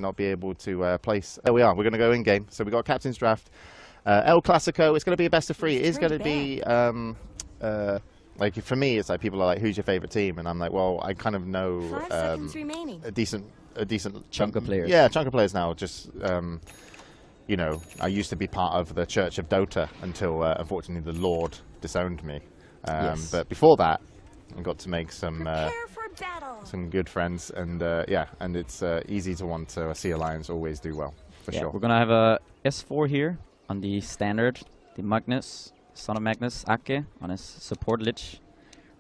Not be able to place. There we are. We're going to go in game. So we got captain's draft. El Clasico. It's going to be a best of 3. It is going to be like for me. It's like people are like, "Who's your favorite team?" And I'm like, "Well, I kind of know a decent chunk of players." Yeah, chunk of players now. Just you know, I used to be part of the Church of Dota until unfortunately the Lord disowned me. Yes. But before that, I got to make some good friends, and yeah, and it's easy to want to see Alliance always do well, for sure. We're gonna have a S4 here on the standard, the Magnus, son of Magnus, Ake, on his support lich.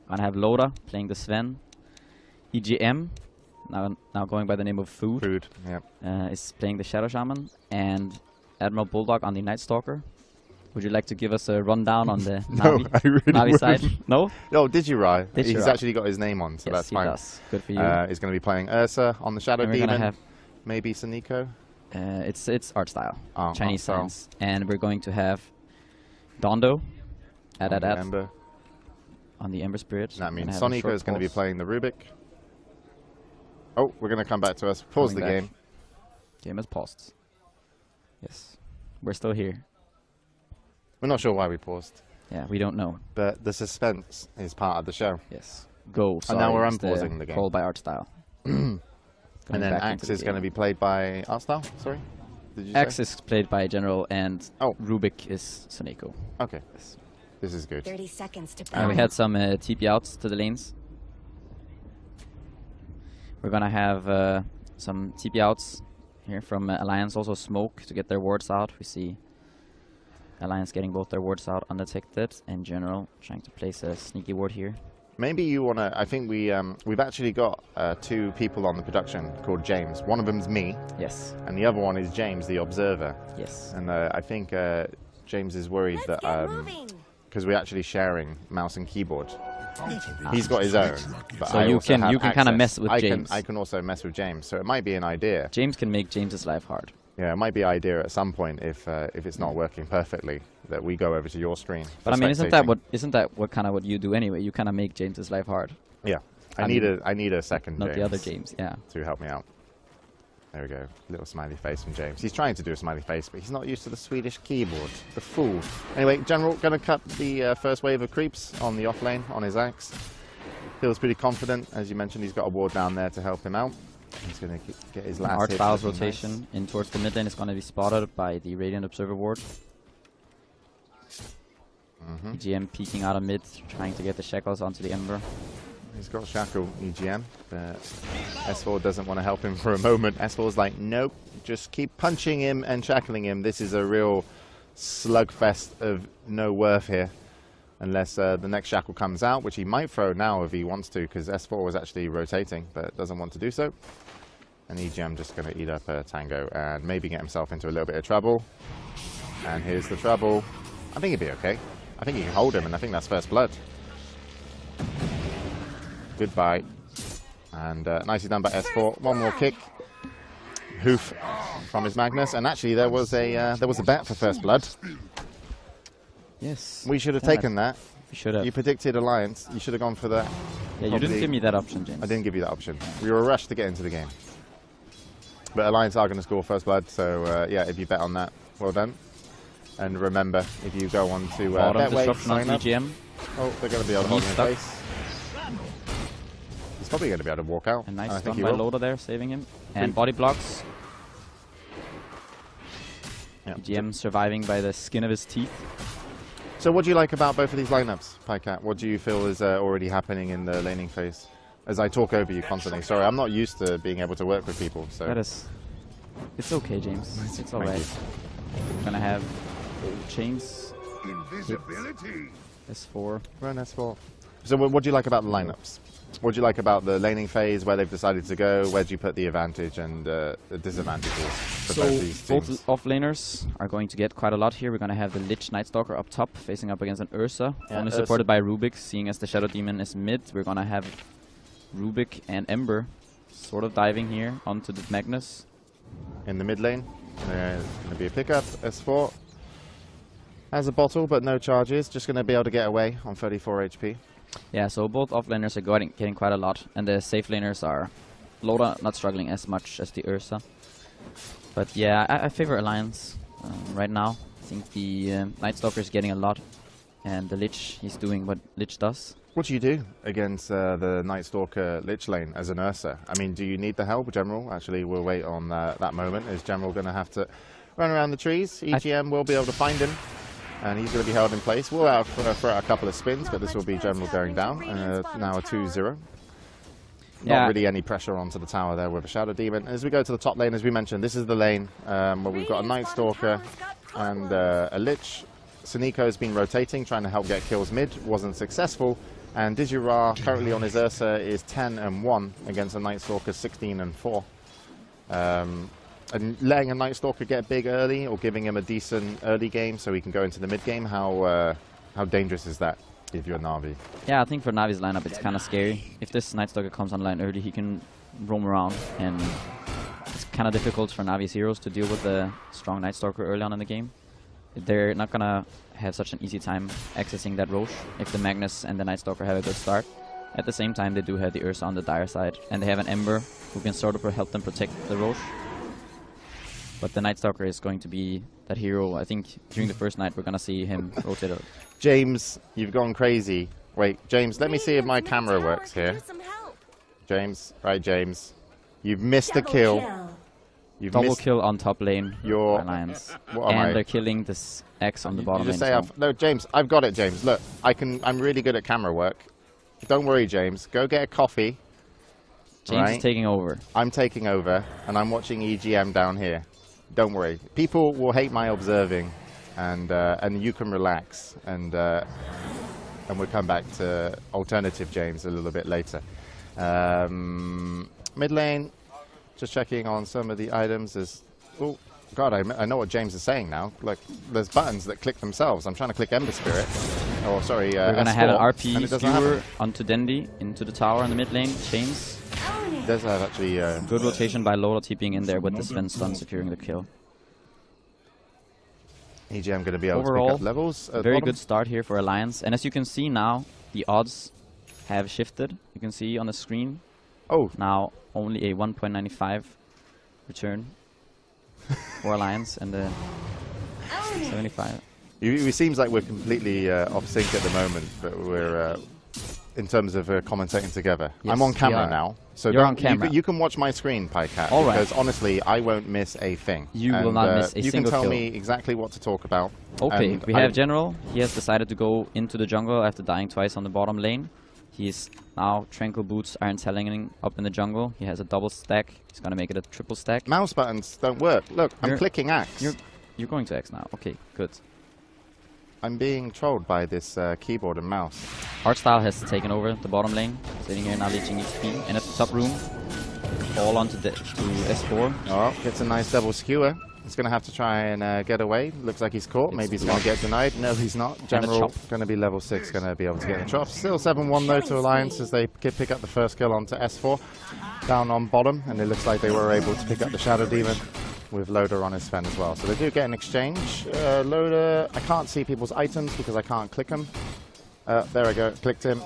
We're gonna have Loda playing the Sven. EGM, now going by the name of Food, yeah. Is playing the Shadow Shaman, and Admiral Bulldog on the Night Stalker. Would you like to give us a rundown on the No, Navi, I really Navi side? No? No, did you, Rai? Did He's you, actually got his name on, so yes, that's fine. Does. Good for you. He's going to be playing Ursa on the Shadow and we're Demon. gonna have maybe Saniko. It's art style, Chinese art style. science, and we're going to have Dondo at Ember. on the Ember Spirit. That means Sonika is going to be playing the Rubik. Oh, we're going to come back to us. Pause the game. Game is paused. Yes, we're still here. We're not sure why we paused. Yeah, we don't know. But the suspense is part of the show. Yes. Go. And now we're unpausing the game. Called by art style. And then Axe is going to be played by art style. Sorry. Did you say? Axe is played by General, and Rubik is Soneko. Okay. Yes. This is good. 30 seconds to and we had some TP outs to the lanes. We're gonna have some TP outs here from Alliance, also Smoke to get their wards out. We see Alliance getting both their wards out undetected, and General trying to place a sneaky ward here. Maybe you want to... I think we've actually got 2 people on the production called James. One of them's me. Yes. And the other one is James, the Observer. Yes. And I think James is worried that... because we're actually sharing mouse and keyboard. He's got his own. But so you can kind of mess with James. I can also mess with James, so it might be an idea. James can make James's life hard. Yeah, it might be an idea at some point if it's not working perfectly that we go over to your screen. But I mean, isn't that what kind of what you do anyway? You kind of make James's life hard. Yeah, I need a second not James, the other James, yeah, to help me out. There we go, little smiley face from James. He's trying to do a smiley face, but he's not used to the Swedish keyboard. The fool. Anyway, General gonna cut the first wave of creeps on the off lane on his Axe. Feels pretty confident, as you mentioned. He's got a ward down there to help him out. He's going to get his last Art hit. Styles rotation in towards the mid lane is going to be spotted by the Radiant Observer ward. EGM peeking out of mid, trying to get the Shackles onto the Ember. He's got Shackle EGM, but S4 doesn't want to help him for a moment. S4's like, nope, just keep punching him and shackling him. This is a real slugfest of no worth here. Unless the next Shackle comes out, which he might throw now if he wants to, because S4 was actually rotating, but doesn't want to do so. And EGM just going to eat up a Tango and maybe get himself into a little bit of trouble. And here's the trouble. I think he'd be okay. I think he can hold him, and I think that's first blood. Goodbye. And nicely done by S4. One more kick. Hoof from his Magnus. And actually, there was a bet for first blood. Yes. We should have taken that. We should have. You predicted Alliance. You should have gone for that. Yeah, you didn't give me that option, James. I didn't give you that option. We were rushed to get into the game. But Alliance are going to score first blood, so yeah, if you bet on that, well done. And remember, if you go on to Betway, sign up. EGM. Oh, they're going to be able to hold him in place. He's probably going to be able to walk out. A nice stun by Loda there, saving him. And body blocks. Yep. EGM surviving by the skin of his teeth. So what do you like about both of these lineups, Pycat? What do you feel is already happening in the laning phase? As I talk over you constantly. Sorry, I'm not used to being able to work with people. So that is... It's okay, James. It's alright. We're gonna have chains. Invisibility. S4. Run S4. So what do you like about the lineups? What do you like about the laning phase, where they've decided to go? Where do you put the advantage and the disadvantages for both these teams? Both off-laners are going to get quite a lot here. We're going to have the Lich Night Stalker up top, facing up against an Ursa. Yeah, only supported by Rubik, seeing as the Shadow Demon is mid. We're going to have Rubik and Ember sort of diving here onto the Magnus. In the mid lane, there's going to be a pickup. S4 has a bottle, but no charges. Just going to be able to get away on 34 HP. Yeah, so both offlaners are getting quite a lot, and the safe laners are Loda not struggling as much as the Ursa. But yeah, I favor Alliance right now. I think the Night Stalker is getting a lot, and the Lich, he's doing what Lich does. What do you do against the Night Stalker Lich lane as an Ursa? I mean, do you need the help, General? Actually, we'll wait on that moment. Is General going to have to run around the trees? EGM will be able to find him, and he's going to be held in place. We'll out for a couple of spins, but this will be General going down. Now a 2-0. Not really any pressure onto the tower there with a Shadow Demon. As we go to the top lane, as we mentioned, this is the lane where we've got a Night Stalker and a Lich. Suniko's been rotating, trying to help get kills mid. Wasn't successful. And Dijura, currently on his Ursa, is 10-1 against a Night Stalker 16-4. And letting a Night Stalker get big early, or giving him a decent early game so he can go into the mid game, how dangerous is that if you're Navi? Yeah, I think for Navi's lineup it's kind of scary. If this Night Stalker comes online early, he can roam around, and it's kind of difficult for Navi's heroes to deal with the strong Night Stalker early on in the game. They're not gonna have such an easy time accessing that Roche if the Magnus and the Night Stalker have a good start. At the same time, they do have the Ursa on the dire side, and they have an Ember who can sort of help them protect the Roche. But the Night Stalker is going to be that hero. I think during the first night we're gonna see him rotate out. James, you've gone crazy. Wait, James, let me see if my camera works here. James, right, James. You've missed a kill. You've Double kill on top lane. Your Alliance. What am I? And they're killing this X on the bottom lane. No, James, I've got it, James. Look, I'm really good at camera work. Don't worry, James. Go get a coffee. James is taking over. I'm taking over, and I'm watching EGM down here. Don't worry. People will hate my observing, and you can relax, and we'll come back to alternative James a little bit later. Mid lane, just checking on some of the items. Oh God, I know what James is saying now. Like, there's buttons that click themselves. I'm trying to click Ember Spirit. Oh, sorry. We're gonna S4, have an RP skewer skewer onto Dendi into the tower in the mid lane. Chains. Does have actually Good rotation by Loda TPing in there with the Sven stun securing the kill. EGM going to be able Overall, to pick up levels. Very good start here for Alliance. And as you can see now, the odds have shifted. You can see on the screen. Oh. Now only a 1.95 return for Alliance and the 75. It seems like we're completely off sync at the moment, but we're in terms of commentating together. Yes, I'm on camera now, so you're on camera. You can watch my screen, Pycat, All right. because honestly, I won't miss a thing. You will not miss a you single can tell kill. me exactly what to talk about. Okay, we have General. He has decided to go into the jungle after dying twice on the bottom lane. He's now Tranquil Boots, Iron Talioning up in the jungle. He has a double stack. He's gonna make it a triple stack. Mouse buttons don't work. Look, I'm clicking X. You're going to X now. Okay, good. I'm being trolled by this keyboard and mouse. Artstyle has taken over the bottom lane, sitting here now leeching XP. And at the top room, all onto to S4. Oh, gets a nice double skewer. He's going to have to try and get away. Looks like he's caught. Maybe he's going to get denied. No, he's not. General going to be level 6, going to be able to get the chop. Still 7-1 though to Alliance as they pick up the first kill onto S4. Down on bottom, and it looks like they were able to pick up the Shadow Demon with Loda on his Sven as well. So they do get an exchange. Loda, I can't see people's items because I can't click them. There we go, clicked him.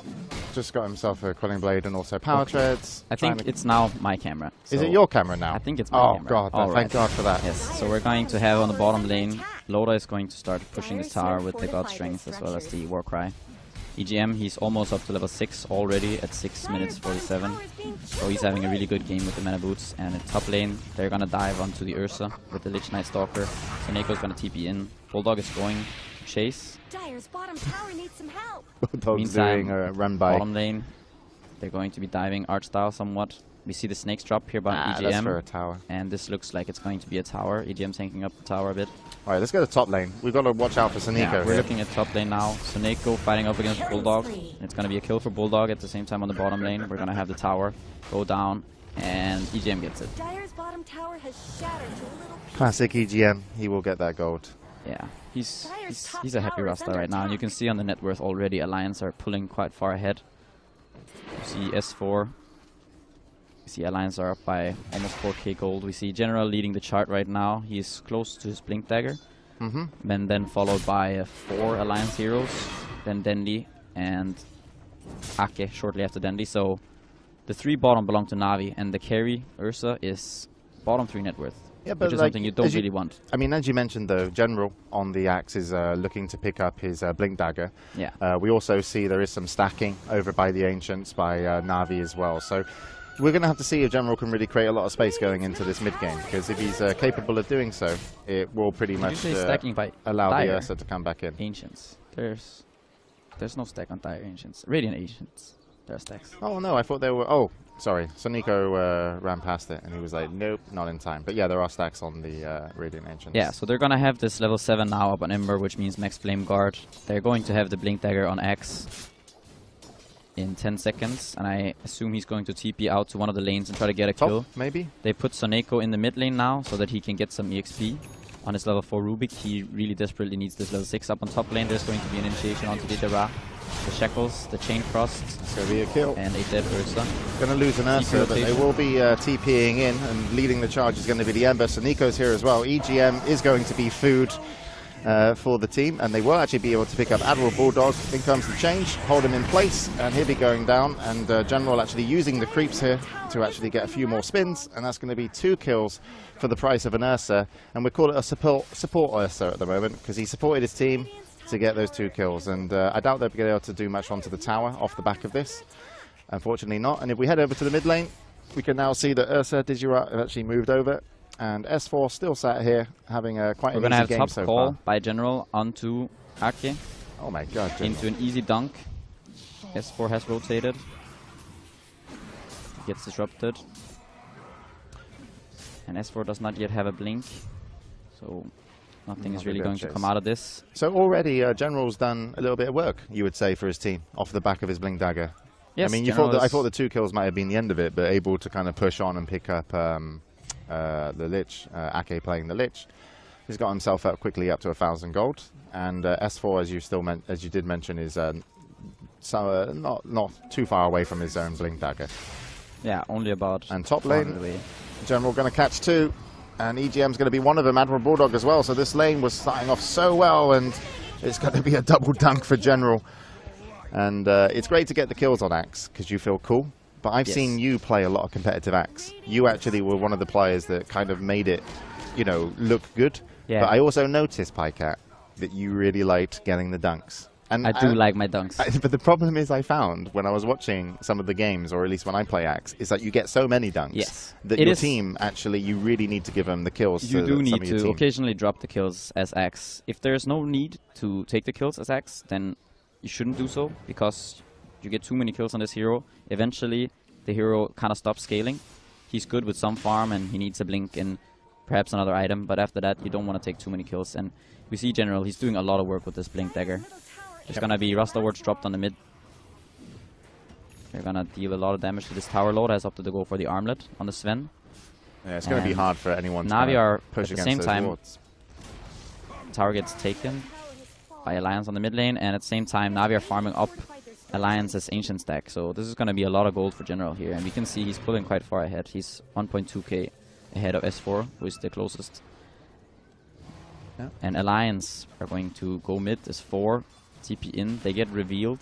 Just got himself a Quelling Blade and also Power Treads. I think it's now my camera. Is it your camera now? I think it's my camera. Oh God, thank God for that. Yes, so we're going to have on the bottom lane, Loda is going to start pushing this tower with the God Strength as well as the Warcry. EGM, he's almost up to level 6 already at 6 minutes 47. So he's having a really good game with the Mana Boots. And in top lane, they're gonna dive onto the Ursa with the Lich Night Stalker. So Neko's gonna TP in. Bulldog is going to chase. Dire's bottom tower needs some help. Bulldog's doing a run by. Bottom lane, they're going to be diving Artstyle somewhat. We see the snakes drop here by EGM. That's for a tower. And this looks like it's going to be a tower. EGM tanking up the tower a bit. Alright, let's go to top lane. We've got to watch out for Suniko. Yeah, we're looking at top lane now. Suniko fighting up against Bulldog. It's going to be a kill for Bulldog at the same time on the bottom lane. We're going to have the tower go down, and EGM gets it. Dire's bottom tower has shattered to a little piece. Classic EGM. He will get that gold. Yeah, he's a happy Rasta right now. And you can see on the net worth already, Alliance are pulling quite far ahead. You see S4. We see Alliance are up by almost 4k gold. We see General leading the chart right now. He's close to his Blink Dagger. Then followed by 4 Alliance heroes. Then Dendi and Ake shortly after Dendi. So the 3 bottom belong to Navi, and the carry, Ursa, is bottom 3 net worth. Yeah, but which is like, something you don't really want. I mean, as you mentioned, though, General on the axe is looking to pick up his Blink Dagger. Yeah. We also see there is some stacking over by the Ancients, by Navi as well. So we're going to have to see if General can really create a lot of space going into this mid game, because if he's capable of doing so, it will pretty much stacking by allow the Dire Ursa to come back in. Ancients. There's no stack on Dire Ancients. Radiant Ancients. There are stacks. Oh no, I thought there were. Oh, sorry. So Nico ran past it and he was like, nope, not in time. But yeah, there are stacks on the Radiant Ancients. Yeah, so they're gonna have this level 7 now up on Ember, which means Max Flame Guard. They're going to have the Blink Dagger on Axe in 10 seconds, and I assume he's going to TP out to one of the lanes and try to get a kill. Maybe? They put Soneko in the mid lane now so that he can get some EXP on his level 4 Rubik. He really desperately needs this level 6 up on top lane. There's going to be an initiation onto the Jara. The Shackles, the Chain Frost. It's going to be a kill. And a dead Ursa. Going to lose an Ursa, but they will be TPing in, and leading the charge is going to be the Ember. So Nico's here as well. EGM is going to be food for the team, and they will actually be able to pick up Admiral Bulldog. In comes the change, hold him in place, and he'll be going down. And General actually using the creeps here to actually get a few more spins, and that's going to be 2 kills for the price of an Ursa. And we call it a support Ursa at the moment, because he supported his team to get those 2 kills, and I doubt they'll be able to do much onto the tower off the back of this. Unfortunately not. And if we head over to the mid lane, we can now see that Ursa Digirat have actually moved over, and S4 still sat here having a quite an easy game so far. We're going to have top call by General onto Ake. Oh my god. General. Into an easy dunk. S4 has rotated. Gets disrupted. And S4 does not yet have a blink, so nothing is really going to come out of this. So already General's done a little bit of work, you would say, for his team off the back of his Blink Dagger. Yes, I mean, I thought the 2 kills might have been the end of it, but able to kind of push on and pick up the Lich, Ake playing the Lich. He's got himself up quickly up to 1,000 gold, and S4, as you did mention, is not too far away from his own Blink Dagger. Yeah, only about. And top lane, General going to catch 2. And EGM's going to be one of them, Admiral Bulldog as well. So this lane was starting off so well, and it's going to be a double dunk for General. And it's great to get the kills on Axe, because you feel cool. But I've seen you play a lot of competitive Axe. You actually were one of the players that kind of made it, you know, look good. Yeah. But I also noticed, Pycat, that you really liked getting the dunks. And I do like my dunks. But the problem is I found when I was watching some of the games, or at least when I play Axe, is that you get so many dunks that your team, actually, you really need to give them the kills. You do need to occasionally drop the kills as Axe. If there's no need to take the kills as Axe, then you shouldn't do so, because you get too many kills on this hero. Eventually, the hero kind of stops scaling. He's good with some farm, and he needs a blink and perhaps another item, but after that, you don't want to take too many kills. And we see General, he's doing a lot of work with this Blink Dagger. There's going to be Rust Awards dropped on the mid. They're going to deal a lot of damage to this tower. Loda has opted to go for the armlet on the Sven. Yeah, it's going to be hard for anyone to Navi are push at the same time. Wards. Tower gets taken by Alliance on the mid lane, and at the same time, Navi are farming up Alliance's Ancient stack. So this is going to be a lot of gold for General here, and we can see he's pulling quite far ahead. He's 1.2k ahead of S4, who is the closest. Yeah. And Alliance are going to go mid as 4. TP in, they get revealed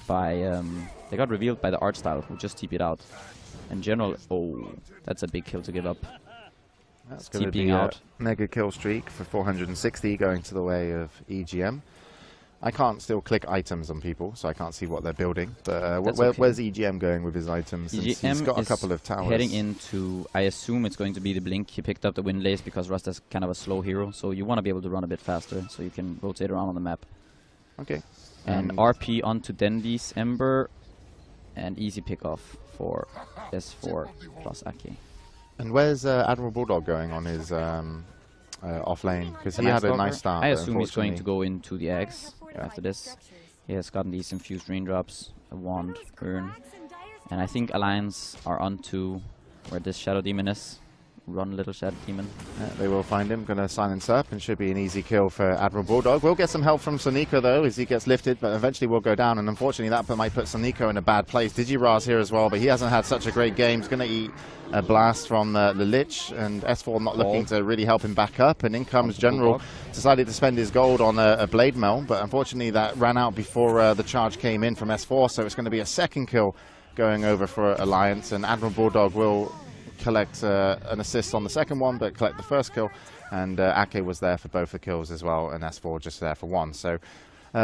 by they got revealed by the art style, who just TP'd out. And General, oh, that's a big kill to give up. That's going to be out. A mega kill streak for 460 going to the way of EGM. I can't still click items on people, so I can't see what they're building. But where's EGM going with his items? Since he's got a couple of towers. Heading into, I assume it's going to be the Blink. He picked up the Windlace because Rust is kind of a slow hero, so you want to be able to run a bit faster, so you can rotate around on the map. Okay. And RP onto Dendy's Ember, and easy pickoff for S4 plus Ake. And where's Admiral Bulldog going on his off lane? Because he had a nice start. I assume he's going to go into the eggs after this. He has gotten these infused raindrops, a wand, urn. And I think Alliance are onto where this Shadow Demon is. run Little Shadow Demon. They will find him. Going to silence up, and should be an easy kill for Admiral Bulldog. We'll get some help from Sonico though as he gets lifted, but eventually will go down. And unfortunately, that might put Sonico in a bad place. Digira's here as well, but he hasn't had such a great game. He's going to eat a blast from the Lich, and S4 not looking to really help him back up. And in comes General, decided to spend his gold on a Blade Mail, but unfortunately that ran out before the charge came in from S4. So it's going to be a second kill going over for Alliance, and Admiral Bulldog will collect an assist on the second one, but collect the first kill. And Ake was there for both the kills as well, and S4 just there for one. So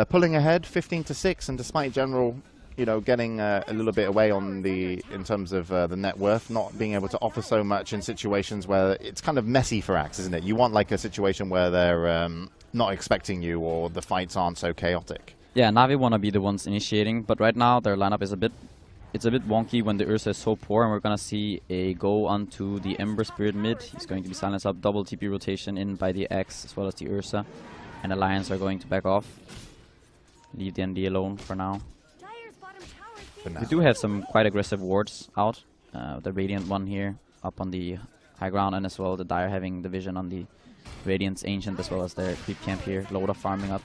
pulling ahead 15-6, and despite General, you know, getting a little bit away on in terms of the net worth, not being able to offer so much in situations where it's kind of messy for Axe, isn't it? You want like a situation where they're not expecting you, or the fights aren't so chaotic. Yeah, Navi want to be the ones initiating, but right now their lineup is a bit wonky when the Ursa is so poor, and we're going to see a go onto the Ember Spirit mid. He's going to be silenced up, double TP rotation in by the Axe as well as the Ursa, and Alliance are going to back off. Leave the ND alone for now. Dire's bottom tower is We do have some quite aggressive wards out. The Radiant one here up on the high ground, and as well the Dire having the vision on the Radiant's Ancient as well as their creep camp here. Loda farming up.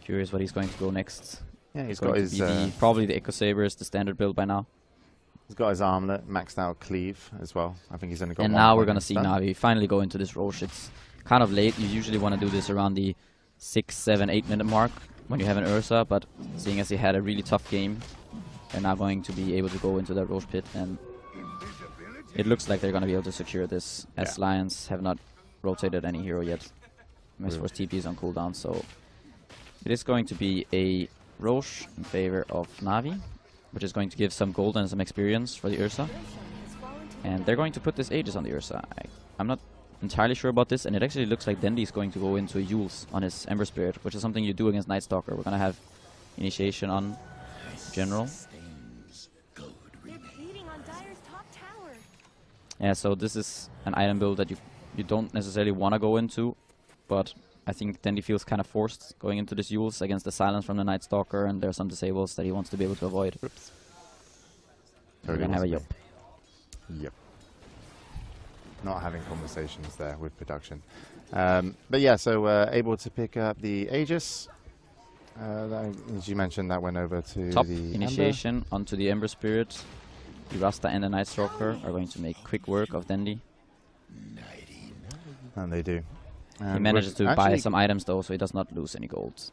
Curious what he's going to go next. Yeah, he's got his probably the Echo Saber is the standard build by now. He's got his armlet, maxed out cleave as well. I think he's only got. And now we're gonna see Navi finally go into this Roche. It's kind of late. You usually want to do this around the 6, 7, 8 minute mark when you have an Ursa, but seeing as he had a really tough game, they're now going to be able to go into that Roche pit, and it looks like they're gonna be able to secure this, as Lions have not rotated any hero yet. MS4's TP is on cooldown, so it is going to be a Roche in favor of Navi, which is going to give some gold and some experience for the Ursa. And they're going to put this Aegis on the Ursa. I'm not entirely sure about this, and it actually looks like Dendi is going to go into a Yules on his Ember Spirit, which is something you do against Night Stalker. We're going to have initiation on General. They're beating on Dire's top tower. Yeah, so this is an item build that you don't necessarily want to go into, but I think Dendi feels kind of forced going into this Yules against the silence from the Night Stalker, and there are some disables that he wants to be able to avoid. Oops. We're gonna have a yup. Yep. Not having conversations there with production. But yeah, so able to pick up the Aegis. As you mentioned, that went over to Top the initiation Ember. onto the Ember Spirit. The Rasta and the Night Stalker are going to make quick work of Dendi. And they do. He manages to buy some items though, so he does not lose any gold.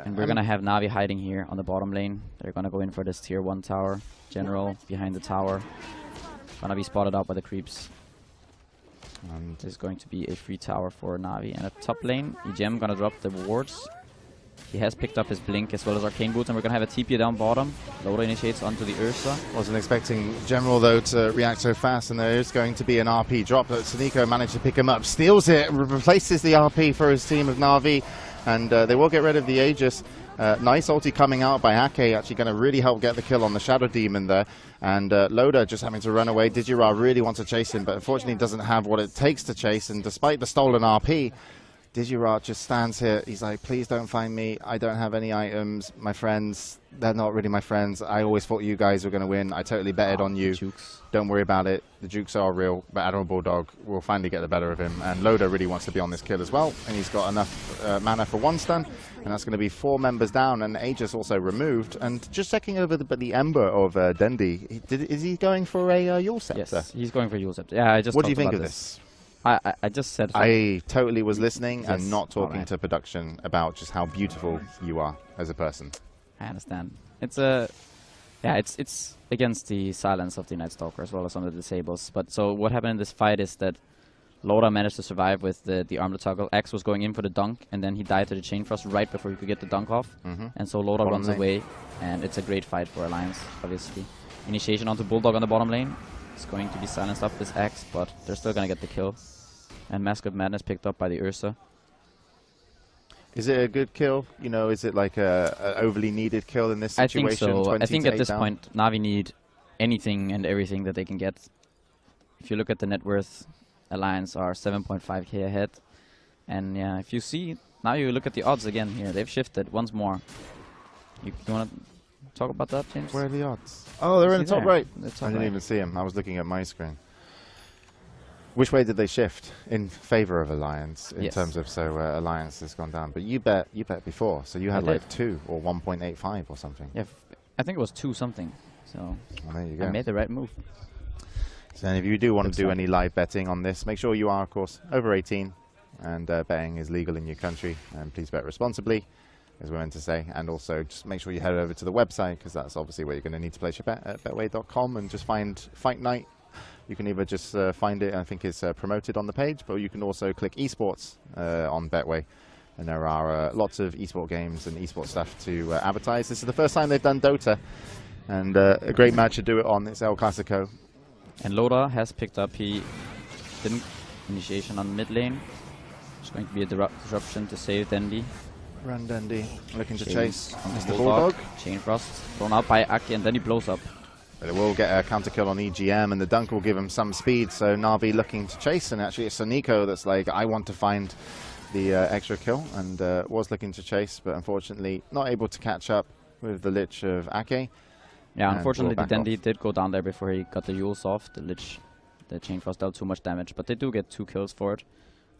And we're gonna have Navi hiding here on the bottom lane. They're gonna go in for this tier 1 tower. General behind the tower. Gonna be spotted out by the creeps. And this is going to be a free tower for Navi. And at top lane, EGM gonna drop the wards. He has picked up his Blink as well as Arcane Boots, and we're gonna have a TP down bottom. Loda initiates onto the Ursa. Wasn't expecting General though to react so fast, and there is going to be an RP drop. But Sonico managed to pick him up, steals it, replaces the RP for his team of Navi, and they will get rid of the Aegis. Nice ulti coming out by Ake, actually going to really help get the kill on the Shadow Demon there. And Loda just having to run away. Digira's really wants to chase him, but unfortunately doesn't have what it takes to chase. And despite the stolen RP, Digira's just stands here. He's like, please don't find me. I don't have any items. My friends, they're not really my friends. I always thought you guys were going to win. I totally betted on you. Jukes. Don't worry about it. The Jukes are real, but Admiral Bulldog will finally get the better of him. And Loda really wants to be on this kill as well. And he's got enough mana for 1 stun. And that's going to be 4 members down. And Aegis also removed. And just checking over the Ember of Dendi. Is he going for a Yule Scepter? Yes, he's going for Yule Scepter. Yeah, I just. What do you think of this? I just said. I totally was listening and not talking to production about just how beautiful you are as a person. I understand. It's a, yeah, it's against the silence of the Night Stalker as well as some of the disables. But so what happened in this fight is that Loda managed to survive with the armlet toggle. X was going in for the dunk, and then he died to the Chain Frost right before he could get the dunk off. And so Loda runs away, and it's a great fight for Alliance, obviously. Initiation onto Bulldog on the bottom lane. It's going to be silenced up this X, but they're still going to get the kill. And Mask of Madness picked up by the Ursa. Is it a good kill? You know, is it like a overly needed kill in this situation? I think so. I think at this down? point, Navi need anything and everything that they can get. If you look at the net worth, Alliance are 7.5k ahead. And yeah, if you see, now you look at the odds again here. They've shifted once more. You want to talk about that, James? Where are the odds? Oh, they're in the top right. The top I didn't right. even see them. I was looking at my screen. Which way did they shift in favor of Alliance in Yes. terms of Alliance has gone down? But you bet before, so you had I like did. 2 or 1.85 or something. Yeah, I think it was 2 something. So Well, there you I go. made the right move. So if you do want Good to do stuff. any live betting on this, make sure you are, of course, over 18, and betting is legal in your country. And please bet responsibly, as we're meant to say. And also, just make sure you head over to the website, because that's obviously where you're going to need to place your bet at betway.com, and just find Fight Night. You can either just find it, I think it's promoted on the page, but you can also click esports on Betway. And there are lots of esport games and esport stuff to advertise. This is the first time they've done Dota, and a great match to do it on. It's El Clasico. And Loda has picked up. He didn't initiation on mid lane. It's going to be a disruption to save Dendi. Run Dundee, looking to Chain chase on Mr. Bulldog. Bulldog. Chain Frost thrown out by Aki, and then he blows up. But it will get a counter kill on EGM, and the dunk will give him some speed. So Navi looking to chase, and actually it's Soniko that's like, I want to find the extra kill, and was looking to chase, but unfortunately not able to catch up with the Lich of Ake. Yeah, And unfortunately the will back Dendi off. did go down there before he got the Yules off. The Lich, the Chain Frost dealt too much damage, but they do get 2 kills for it.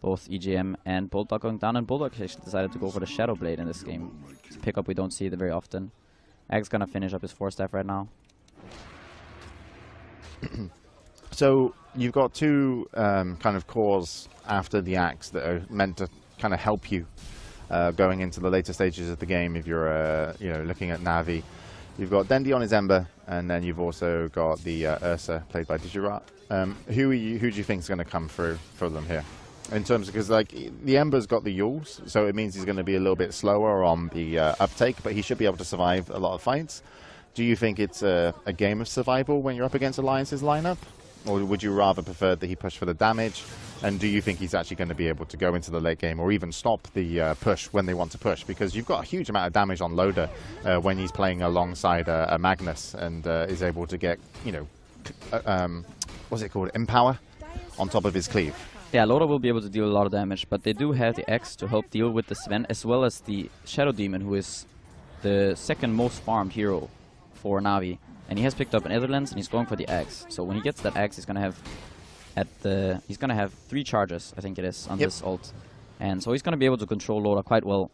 Both EGM and Bulldog going down, and Bulldog actually decided to go for the Shadow Blade in this game. It's a pickup we don't see it very often. Ag's gonna finish up his 4-staff right now. So you've got 2 kind of cores after the axe that are meant to kind of help you going into the later stages of the game. If you're looking at Navi, you've got Dendi on his Ember, and then you've also got the Ursa played by Digirat. Who do you think is going to come through for them here? In terms of, because like the Ember's got the Yules, so it means he's going to be a little bit slower on the uptake, but he should be able to survive a lot of fights. Do you think it's a game of survival when you're up against Alliance's lineup? Or would you rather prefer that he push for the damage? And do you think he's actually going to be able to go into the late game or even stop the push when they want to push? Because you've got a huge amount of damage on Loda when he's playing alongside a Magnus and is able to get, what's it called, Empower on top of his cleave. Yeah, Loda will be able to deal a lot of damage, but they do have the X to help deal with the Sven, as well as the Shadow Demon, who is the second most farmed hero for Navi. And he has picked up an Netherlands, and he's going for the axe. So when he gets that axe, he's gonna have 3 charges, I think it is, on Yep. this ult. And so he's gonna be able to control Loda quite well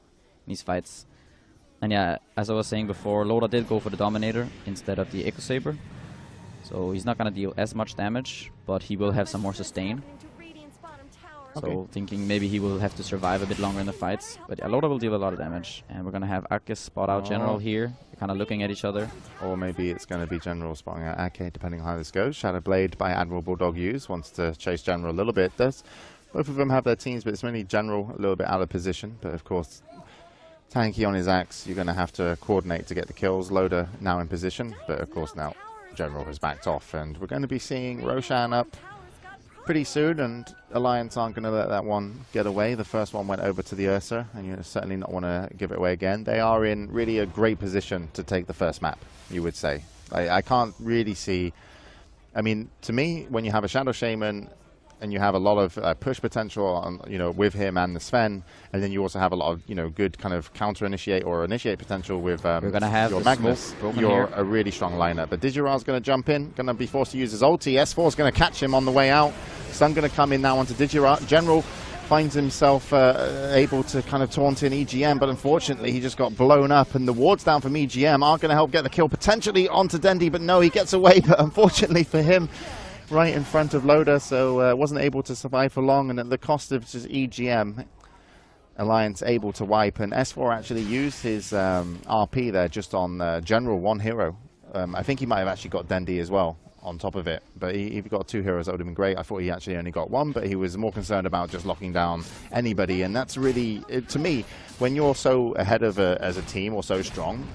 in these fights. And yeah, as I was saying before, Loda did go for the Dominator instead of the Echo Saber. So he's not gonna deal as much damage, but he will have some more sustain. So thinking maybe he will have to survive a bit longer in the fights. But yeah, Loda will deal a lot of damage. And we're gonna have Arkis spot out General here. They're kind of looking at each other. Or maybe it's going to be General spotting out Ake, depending on how this goes. Shadow Blade by Admiral Bulldog Hughes wants to chase General a little bit. Both of them have their teams, but it's mainly General a little bit out of position. But of course, Tanky on his axe, you're going to have to coordinate to get the kills. Loda now in position, but of course now General has backed off. And we're going to be seeing Roshan up pretty soon, and Alliance aren't going to let that one get away. The first one went over to the Ursa, and you certainly not want to give it away again. They are in really a great position to take the first map, you would say. I can't really see... I mean, to me, when you have a Shadow Shaman and you have a lot of push potential on, with him and the Sven, and then you also have a lot of good kind of counter initiate or initiate potential with We're gonna have your the Magnus. smoke broken You're here. a really strong lineup. But Digirat's going to jump in, going to be forced to use his ulti. S4 is going to catch him on the way out. Sun going to come in now onto Digirat. General finds himself able to kind of taunt in EGM, but unfortunately he just got blown up, and the wards down from EGM aren't going to help get the kill potentially onto Dendi, but no, he gets away. But unfortunately for him, right in front of Loda, so wasn't able to survive for long, and at the cost of just EGM, Alliance able to wipe, and S4 actually used his RP there just on General, one hero. I think he might have actually got Dendi as well on top of it, but if he got 2 heroes that would have been great. I thought he actually only got 1, but he was more concerned about just locking down anybody, and that's really, to me, when you're so ahead of as a team or so strong,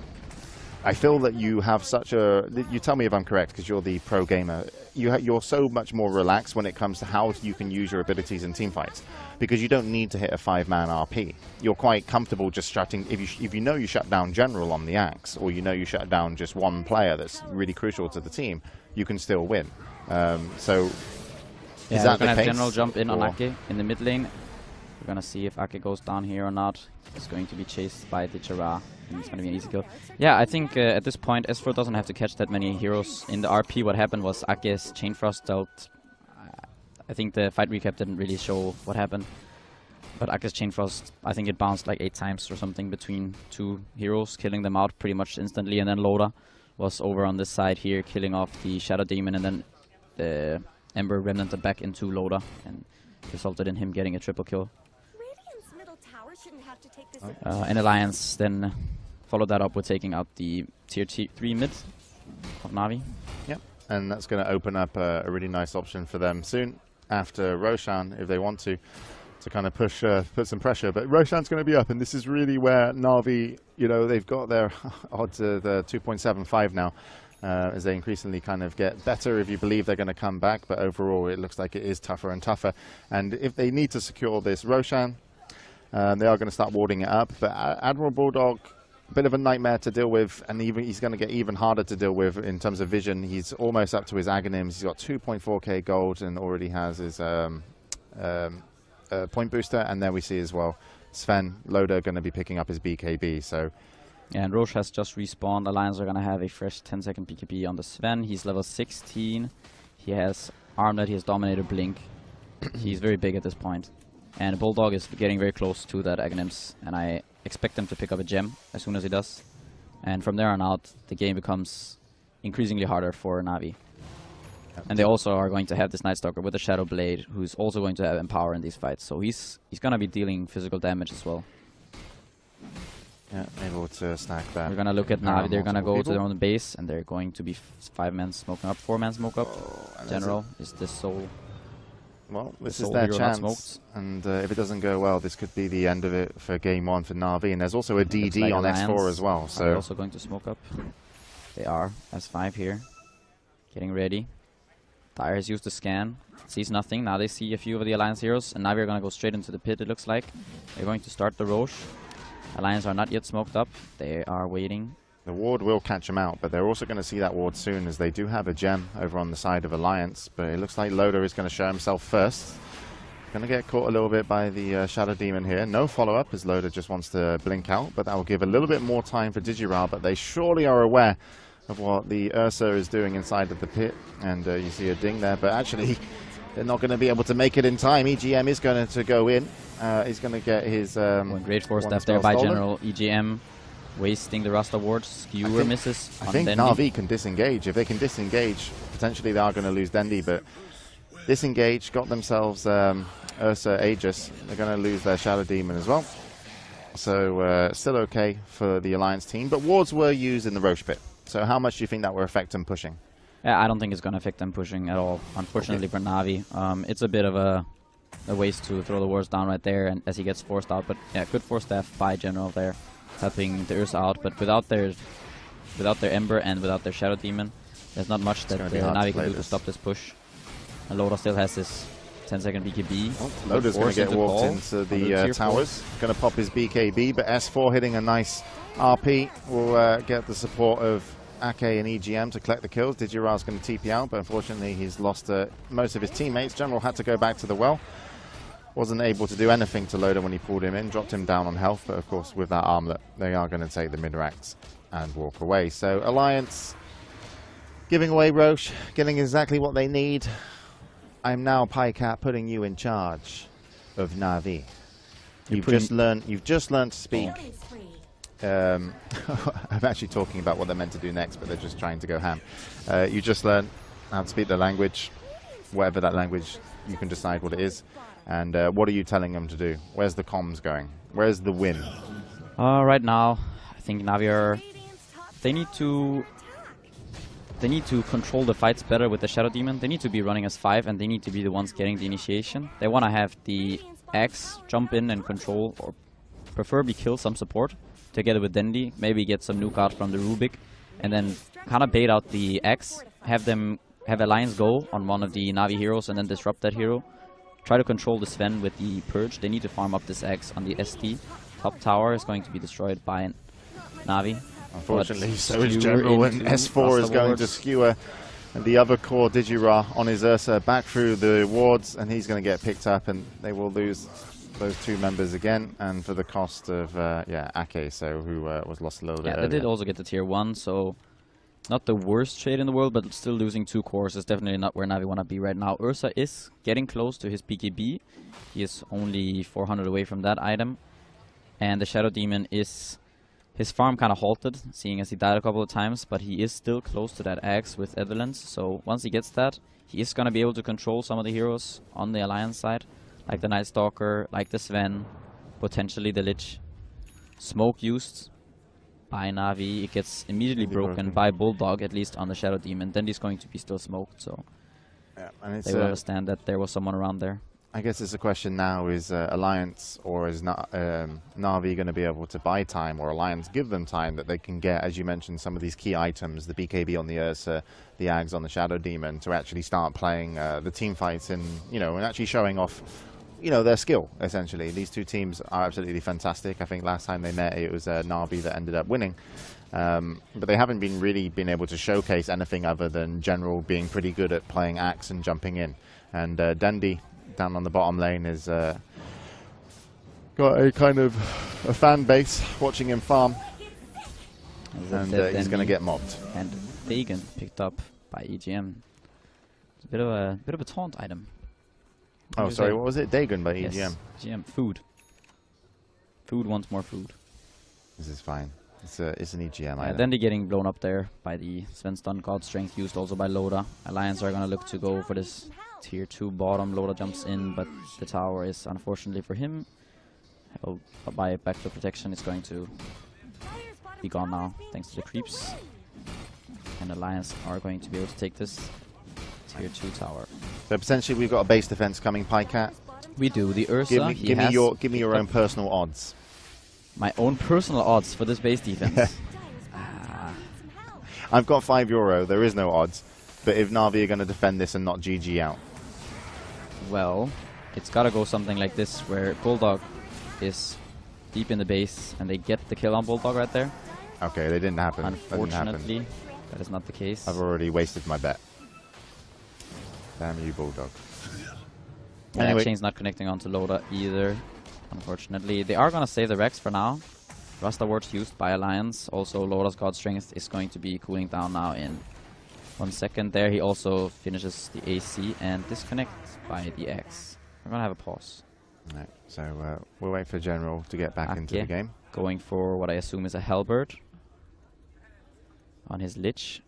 I feel that you have such a... You tell me if I'm correct, because you're the pro gamer. You're so much more relaxed when it comes to how you can use your abilities in team fights, because you don't need to hit a 5-man RP. You're quite comfortable just shutting... If you know you shut down General on the axe, or you know you shut down just one player that's really crucial to the team, you can still win. So Yeah, is we're that the gonna have case? General jump in on Or- Ake in the mid lane. We're gonna see if Ake goes down here or not. He's going to be chased by the Chara, and it's gonna be an easy kill. Yeah, I think at this point S4 doesn't have to catch that many heroes in the RP. What happened was Ake's Chain Frost dealt I think the fight recap didn't really show what happened. But Ake's Chain Frost, I think it bounced like 8 times or something between 2 heroes, killing them out pretty much instantly. And then Loda was over on this side here, killing off the Shadow Demon, and then the Ember Remnanted back into Loda, and resulted in him getting a triple kill. Radiant's middle tower shouldn't have to take this. And Alliance then followed that up with taking out the tier 3 mid of Navi. Yep, and that's going to open up a really nice option for them soon after Roshan, if they want to kind of push, put some pressure. But Roshan's going to be up, and this is really where Navi, you know, they've got their odds of the 2.75 now, as they increasingly kind of get better if you believe they're going to come back. But overall, it looks like it is tougher and tougher. And if they need to secure this Roshan, they are going to start warding it up. But Admiral Bulldog, a bit of a nightmare to deal with, and even he's going to get even harder to deal with in terms of vision. He's almost up to his Aghanims. He's got 2.4k gold and already has his point booster. And there we see as well Sven Loda going to be picking up his BKB. So yeah, and Roche has just respawned. Alliance are going to have a fresh 10-second BKB on the Sven. He's level 16. He has Armlet, he has Dominator Blink. He's very big at this point. And Bulldog is getting very close to that Aghanims, and I expect him to pick up a gem as soon as he does. And from there on out, the game becomes increasingly harder for Navi. And they also are going to have this Night Stalker with the Shadow Blade, who's also going to have Empower in these fights. So he's going to be dealing physical damage as well. yeah, able to stack that. We're going to look at Navi. They're going to go to their own base, and they're going to be 5-man smoking up, 4-man smoke up. and General is the sole. Well, this The is sole their hero not chance, smoked. and if it doesn't go well, this could be the end of it for game 1 for Navi. And there's also a Looks DD like on Alliance S4 as well. are So also going to smoke up. They are. S5 here. Getting ready. Dire has used the scan. Sees nothing. Now they see a few of the Alliance heroes, and Navi are going to go straight into the pit, it looks like. They're going to start the Roche. Alliance are not yet smoked up. They are waiting. the ward will catch them out, but they're also going to see that ward soon, as they do have a gem over on the side of Alliance. But it looks like Loda is going to show himself first. Going to get caught a little bit by the Shadow Demon here. No follow-up, as Loda just wants to blink out, but that will give a little bit more time for Digiral. But they surely are aware of what the Ursa is doing inside of the pit, and you see a ding there, but actually they're not going to be able to make it in time. EGM is going to go in. He's going to get his great force one staff there spell by stolen. General. EGM wasting the Rust Award. Skewer misses I on think Dendi. Navi can disengage. If they can disengage, potentially they are going to lose Dendi, but disengage, got themselves Ursa Aegis. They're going to lose their Shadow Demon as well. So still okay for the Alliance team, but wards were used in the Roche pit. So how much do you think that will affect them pushing? Yeah, I don't think it's going to affect them pushing at all, unfortunately for Navi. It's a bit of a waste to throw the wards down right there, and as he gets forced out. But yeah, good force staff by General there, helping the Ursa out. But without their Ember and without their Shadow Demon, there's not much that Navi can do to stop this push. And Loda still has this 10-second BKB. Oh, Loda's going to get walked into the towers. Going to pop his BKB, but S4 hitting a nice RP will get the support of Ake and EGM to collect the kills. Digiral's going to TP out, but unfortunately he's lost most of his teammates. General had to go back to the well. Wasn't able to do anything to Loda when he pulled him in, dropped him down on health, but of course with that armlet they are going to take the mid-racks and walk away. So Alliance giving away Roche, getting exactly what they need. I'm now Pycat putting you in charge of Navi. You've just learned to speak. I'm actually talking about what they're meant to do next, but they're just trying to go ham. You just learned how to speak the language, whatever that language, you can decide what it is. And what are you telling them to do? Where's the comms going? Where's the win? Right now, I think Navi they need to control the fights better with the Shadow Demon. They need to be running as 5, and they need to be the ones getting the initiation. They want to have the Axe jump in and control, or preferably kill some support together with Dendi. Maybe get some nuke out from the Rubik, and then kind of bait out the Axe. Have Alliance go on one of the Navi heroes and then disrupt that hero. Try to control the Sven with the Purge. They need to farm up this Axe on the SD. Top tower is going to be destroyed by Navi. Unfortunately, so is General, and S4 is going to skewer the other core Digirah on his Ursa back through the wards, and he's going to get picked up, and they will lose those two members again, and for the cost of Ake, so who was lost a little bit earlier. They did also get the tier 1, so Not the worst trade in the world, but still losing 2 cores is definitely not where Navi want to be right now. Ursa is getting close to his BKB. He is only 400 away from that item. And the Shadow Demon is... His farm kind of halted, seeing as he died a couple of times, but he is still close to that axe with Evelyn's. So once he gets that, he is going to be able to control some of the heroes on the Alliance side. Like the Night Stalker, like the Sven, potentially the Lich. Smoke used by Navi, it gets immediately broken by Bulldog, at least on the Shadow Demon. Then he's going to be still smoked, so Yeah, and it's they will understand that there was someone around there. I guess it's a question now, is Alliance or is Navi going to be able to buy time, or Alliance give them time that they can get, as you mentioned, some of these key items, the BKB on the Ursa, the Ags on the Shadow Demon, to actually start playing the team fights and, you know, and actually showing off, you know, their skill, essentially. These two teams are absolutely fantastic. I think last time they met, it was Navi that ended up winning. But they haven't really been able to showcase anything other than General being pretty good at playing Axe and jumping in. And Dendi, down on the bottom lane, is got a kind of a fan base watching him farm. And he's going to get mobbed. And Dagon picked up by EGM. It's a bit of a taunt item. Oh, sorry, what was it? Dagon by EGM. Yes, EGM. Food. Food wants more food. This is fine. It's an EGM item. Then they're getting blown up there by the Sven stun. God Strength used also by Loda. Alliance are going to look to go for this tier 2 bottom. Loda jumps in, but the tower is, unfortunately for him, he'll buy it back to protection. It's going to be gone now, thanks to the creeps. And Alliance are going to be able to take this tier 2 tower. So potentially we've got a base defense coming, Pycat. We do. The Ursa, Give me your own personal odds. My own personal odds for this base defense. I've got €5. There is no odds. But if Navi are going to defend this and not GG out. Well, it's got to go something like this, where Bulldog is deep in the base and they get the kill on Bulldog right there. Okay, they didn't happen. Unfortunately, that is not the case. I've already wasted my bet. Damn you, Bulldog. Yeah, Anyway. Chain's not connecting onto Loda either, unfortunately. They are going to save the Rex for now. Rasta Ward's used by Alliance. Also, Loda's God Strength is going to be cooling down now in 1 second. There he also finishes the AC and disconnects by the X. We're going to have a pause. Right, so we'll wait for General to get back into the game. Going for what I assume is a Halberd on his Lich.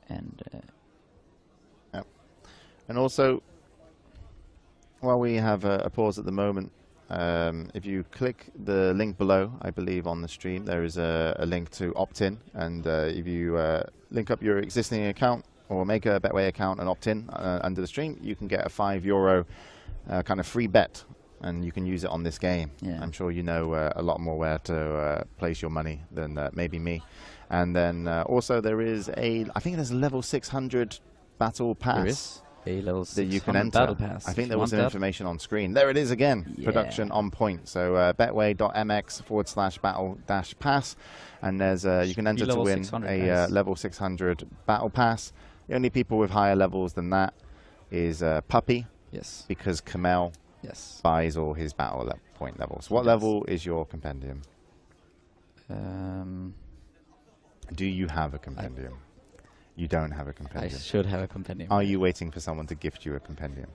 And and also, while we have a pause at the moment, if you click the link below, I believe on the stream, there is a link to opt-in. And if you link up your existing account or make a Betway account and opt-in under the stream, you can get a €5 kind of free bet. And you can use it on this game. Yeah. I'm sure you know a lot more where to place your money than maybe me. And then also there is I think there's a level 600 battle pass. there is a level 600 that you can enter. battle pass. I think If there you was some want information on screen. There it is again. Yeah. Production on point. So betway.mx/battle-pass, and there's you can enter to level win 600 a guys. level 600 battle pass. The only people with higher levels than that is Puppy, Yes. because Kamel Yes. buys all his battle point levels. What level is your compendium? Do you have a compendium? You don't have a I compendium. should have a compendium. Are you waiting for someone to gift you a compendium?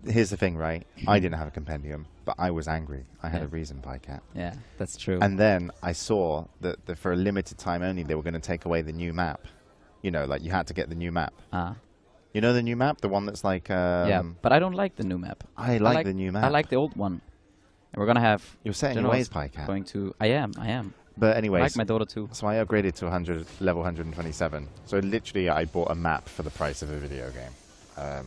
Here's the thing, right? I didn't have a compendium, but I was angry. I had Yeah. a reason, Pycat. Yeah, that's true. And then I saw that for a limited time only, they were going to take away the new map. You know, like you had to get the new map. You know the new map? The one that's like... yeah, but I don't like the new map. I like the new map. I like the old one. And we're going to have... You're setting your General's ways, Pycat. going to... I am. But I anyways, like my Dota 2. so I upgraded to level 127. So literally I bought a map for the price of a video game,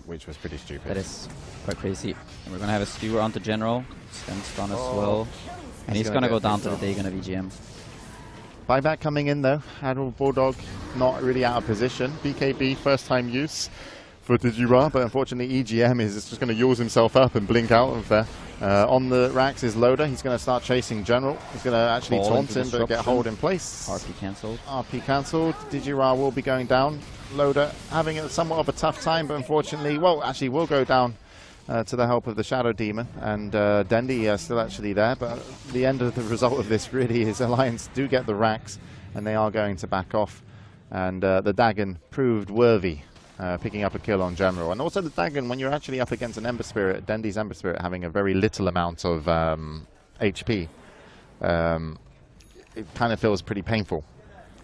which was pretty stupid. That is quite crazy. And we're going to have a skewer onto General. Sven's gone as well. And he's going to go down to the Dagon of EGM. Buyback coming in though. Admiral Bulldog not really out of position. BKB first time use for Digimon, but unfortunately EGM is just going to yaws himself up and blink out of there. On the racks is Loda. He's going to start chasing General. He's going to actually Fall taunt into him, but get disruption. hold in place. RP cancelled. RP cancelled. Digirah will be going down. Loda having somewhat of a tough time, but unfortunately, well, actually will go down to the help of the Shadow Demon. And Dendi still actually there, but the end of the result of this really is Alliance do get the racks. and they are going to back off. And the Dagon proved worthy, picking up a kill on General. And also the Dagon, when you're actually up against an Ember Spirit, Dendi's Ember Spirit having a very little amount of HP, it kind of feels pretty painful,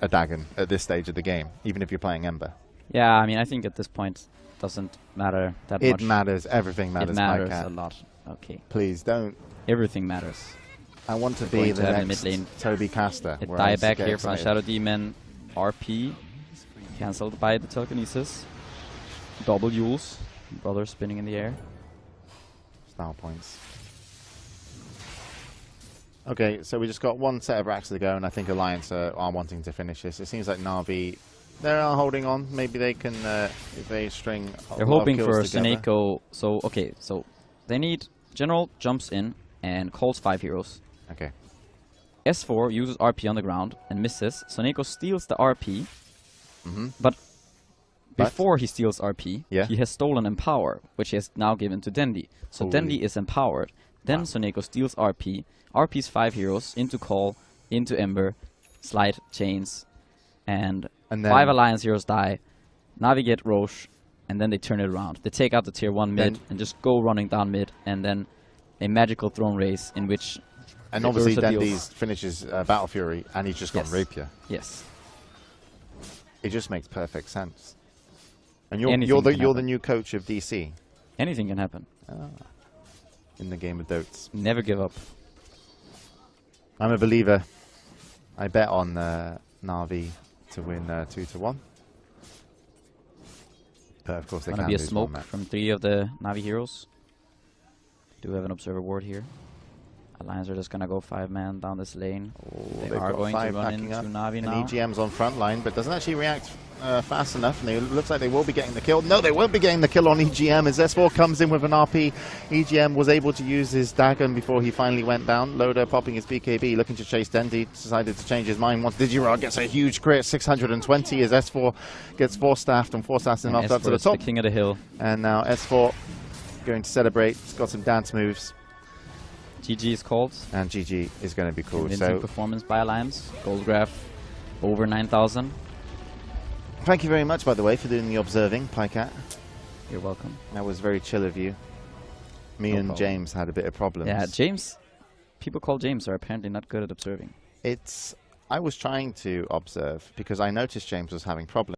a Dagon, at this stage of the game, even if you're playing Ember. Yeah, I mean, I think at this point doesn't matter that much. It matters. Everything matters. It matters Cat. a lot. Okay. Please don't. Everything matters. I want to Going be to the have in next mid lane. Toby Caster. A where I dieback get here from excited. Shadow Demon. RP. Cancelled by the telekinesis. Double Yules. Brother spinning in the air. Style points. Okay, so we just got one set of racks to go, and I think Alliance are wanting to finish this. It seems like Navi, they are holding on. Maybe they can, if they string. They're hoping for Seneko. So, okay, so they need General jumps in and calls 5 heroes. Okay. S4 uses RP on the ground and misses. Seneko steals the RP, but before he steals RP, he has stolen Empower, which he has now given to Dendi. So Dendi is empowered. Then Seneko steals RP, RP's 5 heroes into Call, into Ember, slide chains, and 5 Alliance heroes die. Navi get Roche, and then they turn it around. They take out the tier 1 mid and just go running down mid, and then a magical throne race in which. And obviously Dendi's finishes Battle Fury, and he's just got Rapier. Yes. It just makes perfect sense. And you're the new coach of DC. Anything can happen. In the game of Dotes. Never give up. I'm a believer. I bet on Navi to win 2-1. But of course they gonna can be a lose smoke one match. from 3 of the Navi heroes. Do have an observer ward here. Alliance are just gonna go 5-man down this lane. They are going to run into Navi and now. EGM's on front line, but doesn't actually react fast enough. And it looks like they will be getting the kill. No, they won't be getting the kill on EGM as S4 comes in with an RP. EGM was able to use his Dagon before he finally went down. Loader popping his BKB, looking to chase Dendi. Decided to change his mind once Digirod gets a huge crit, 620 as S4 gets 4-staffed and 4-staffs him up to the top. The king of the hill. And now S4 going to celebrate. He's got some dance moves. GG is called. And GG is going to be called. Convincing performance by Alliance. Gold graph over 9,000. Thank you very much, by the way, for doing the observing, Pycat. You're welcome. That was very chill of you. Me and James had a bit of problems. Yeah, James. People call James are apparently not good at observing. I was trying to observe because I noticed James was having problems.